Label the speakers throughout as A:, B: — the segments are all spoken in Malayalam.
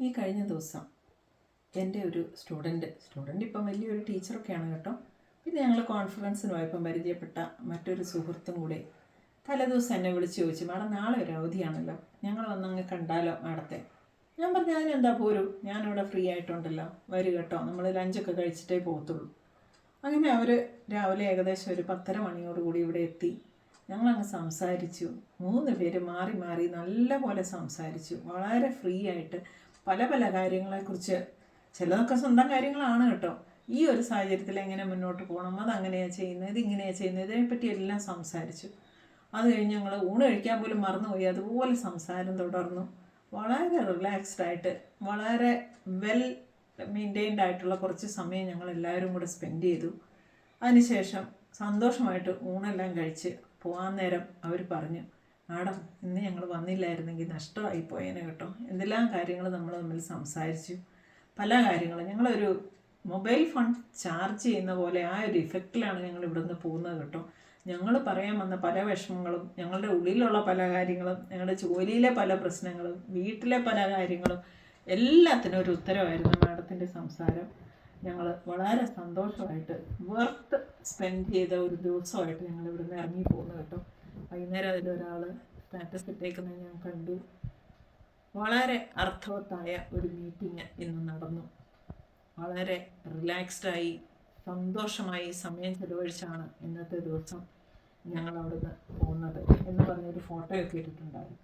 A: ഈ കഴിഞ്ഞ ദിവസം എൻ്റെ ഒരു സ്റ്റുഡൻറ്റ് ഇപ്പം വലിയൊരു ടീച്ചറൊക്കെയാണ് കേട്ടോ. പിന്നെ ഞങ്ങൾ കോൺഫറൻസിന് പോയപ്പം പരിചയപ്പെട്ട മറ്റൊരു സുഹൃത്തും കൂടെ തലേദിവസം എന്നെ വിളിച്ച് ചോദിച്ചു, മാഡം നാളെ ഒരു അവധിയാണല്ലോ, ഞങ്ങൾ വന്നങ്ങ് കണ്ടാലോ മാഡത്തെ. ഞാൻ പറഞ്ഞു അതിനെന്താ പോരൂ, ഞാനിവിടെ ഫ്രീ ആയിട്ടുണ്ടല്ലോ, വരൂ കേട്ടോ, നമ്മൾ ലഞ്ചൊക്കെ കഴിച്ചിട്ടേ പോകത്തുള്ളൂ. അങ്ങനെ അവർ രാവിലെ ഏകദേശം ഒരു 10:30 മണിയോടുകൂടി ഇവിടെ എത്തി. ഞങ്ങളങ്ങ് സംസാരിച്ചു. 3 പേര് മാറി മാറി നല്ല പോലെ സംസാരിച്ചു. വളരെ ഫ്രീ ആയിട്ട് പല പല കാര്യങ്ങളെക്കുറിച്ച്, ചിലതൊക്കെ സ്വന്തം കാര്യങ്ങളാണ് കേട്ടോ. ഈ ഒരു സാഹചര്യത്തിൽ എങ്ങനെ മുന്നോട്ട് പോകണം, അതങ്ങനെയാണ് ചെയ്യുന്നത്, ഇതിങ്ങനെയാണ് ചെയ്യുന്നത്, ഇതിനെപ്പറ്റി എല്ലാം സംസാരിച്ചു. അത് കഴിഞ്ഞ് ഞങ്ങൾ ഊണ് കഴിക്കാൻ പോലും മറന്നുപോയി. അതുപോലെ സംസാരം തുടർന്നു. വളരെ റിലാക്സ്ഡ് ആയിട്ട്, വളരെ വെൽ മെയിൻറ്റെയിൻഡ് ആയിട്ടുള്ള കുറച്ച് സമയം ഞങ്ങൾ എല്ലാവരും കൂടെ സ്പെൻഡ് ചെയ്തു. അതിനുശേഷം സന്തോഷമായിട്ട് ഊണെല്ലാം കഴിച്ച് പോകാൻ നേരം അവർ പറഞ്ഞു, മാഡം ഇന്ന് ഞങ്ങൾ വന്നില്ലായിരുന്നെങ്കിൽ നഷ്ടമായി പോയേനെ കേട്ടോ. എന്തെല്ലാം കാര്യങ്ങൾ നമ്മൾ തമ്മിൽ സംസാരിച്ചു. പല കാര്യങ്ങളും ഞങ്ങളൊരു മൊബൈൽ ഫോൺ ചാർജ് ചെയ്യുന്ന പോലെ ആ ഒരു ഇഫക്റ്റിലാണ് ഞങ്ങൾ ഇവിടുന്ന് പോകുന്നത് കേട്ടോ. ഞങ്ങൾ പറയാൻ വന്ന പല വിഷമങ്ങളും, ഞങ്ങളുടെ ഉള്ളിലുള്ള പല കാര്യങ്ങളും, ഞങ്ങളുടെ ജോലിയിലെ പല പ്രശ്നങ്ങളും, വീട്ടിലെ പല കാര്യങ്ങളും എല്ലാത്തിനും ഒരു ഉത്തരവായിരുന്നു മാഡത്തിൻ്റെ സംസാരം. ഞങ്ങൾ വളരെ സന്തോഷമായിട്ട് വർത്ത് സ്പെൻഡ് ചെയ്ത ഒരു ദിവസമായിട്ട് ഞങ്ങൾ ഇവിടുന്ന് ഇറങ്ങി പോകുന്നു കേട്ടോ. വൈകുന്നേരം അതിലൊരാൾ സ്റ്റാറ്റസ് ഇട്ടേക്കുന്നത് ഞാൻ കണ്ടു. വളരെ അർത്ഥവത്തായ ഒരു മീറ്റിംഗ് ഇന്ന് നടന്നു. വളരെ റിലാക്സ്ഡായി സന്തോഷമായി സമയം ചെലവഴിച്ചാണ് ഇന്നത്തെ ദിവസം ഞങ്ങൾ അവിടുന്ന് പോകുന്നത് എന്ന് പറഞ്ഞൊരു ഫോട്ടോയൊക്കെ ഇട്ടിട്ടുണ്ടായിരുന്നു.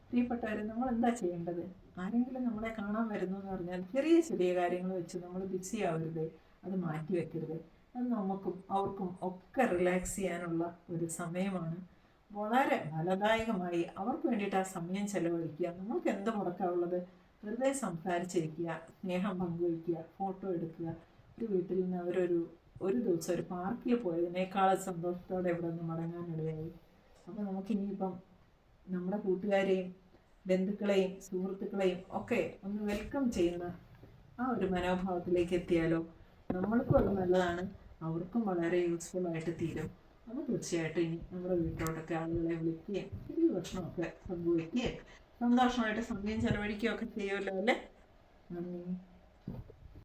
A: പ്രിയപ്പെട്ടവരെ, നമ്മൾ എന്താ ചെയ്യേണ്ടത്? ആരെങ്കിലും നമ്മളെ കാണാൻ വരുന്നു എന്ന് പറഞ്ഞാൽ ചെറിയ ചെറിയ കാര്യങ്ങൾ വെച്ച് നമ്മൾ ബിസി ആവരുത്, അത് മാറ്റി വെക്കരുത്. അത് നമുക്കും അവർക്കും ഒക്കെ റിലാക്സ് ചെയ്യാനുള്ള ഒരു സമയമാണ്. വളരെ ഫലദായകമായി അവർക്ക് വേണ്ടിയിട്ട് ആ സമയം ചെലവഴിക്കുക. നമുക്ക് എന്ത് മുടക്കാനുള്ളത്? വെറുതെ സംസാരിച്ചിരിക്കുക, സ്നേഹം പങ്കുവയ്ക്കുക, ഫോട്ടോ എടുക്കുക. ഒരു വീട്ടിൽ നിന്ന് ഒരു ദിവസം ഒരു പാർക്കിൽ പോയതിനേക്കാൾ സന്തോഷത്തോടെ ഇവിടെ നിന്ന് മടങ്ങാനിടയായി. അപ്പോൾ നമുക്കിനിയിപ്പം നമ്മുടെ കൂട്ടുകാരെയും ബന്ധുക്കളെയും സുഹൃത്തുക്കളെയും ഒക്കെ ഒന്ന് വെൽക്കം ചെയ്യുന്ന ആ ഒരു മനോഭാവത്തിലേക്ക് എത്തിയാലോ? നമ്മൾക്കും അത് നല്ലതാണ്, അവർക്കും വളരെ യൂസ്ഫുൾ ആയിട്ട് തീരും. അപ്പോൾ തീർച്ചയായിട്ടും ഇനി നമ്മുടെ വീട്ടിലോട്ടൊക്കെ ആളുകളെ വിളിക്കുകയും ചെറിയ ഭക്ഷണമൊക്കെ പങ്കുവയ്ക്കുകയും സന്തോഷമായിട്ട് സമയം ചെലവഴിക്കുകയൊക്കെ ചെയ്യുമല്ലോ അല്ലേ? നന്ദി.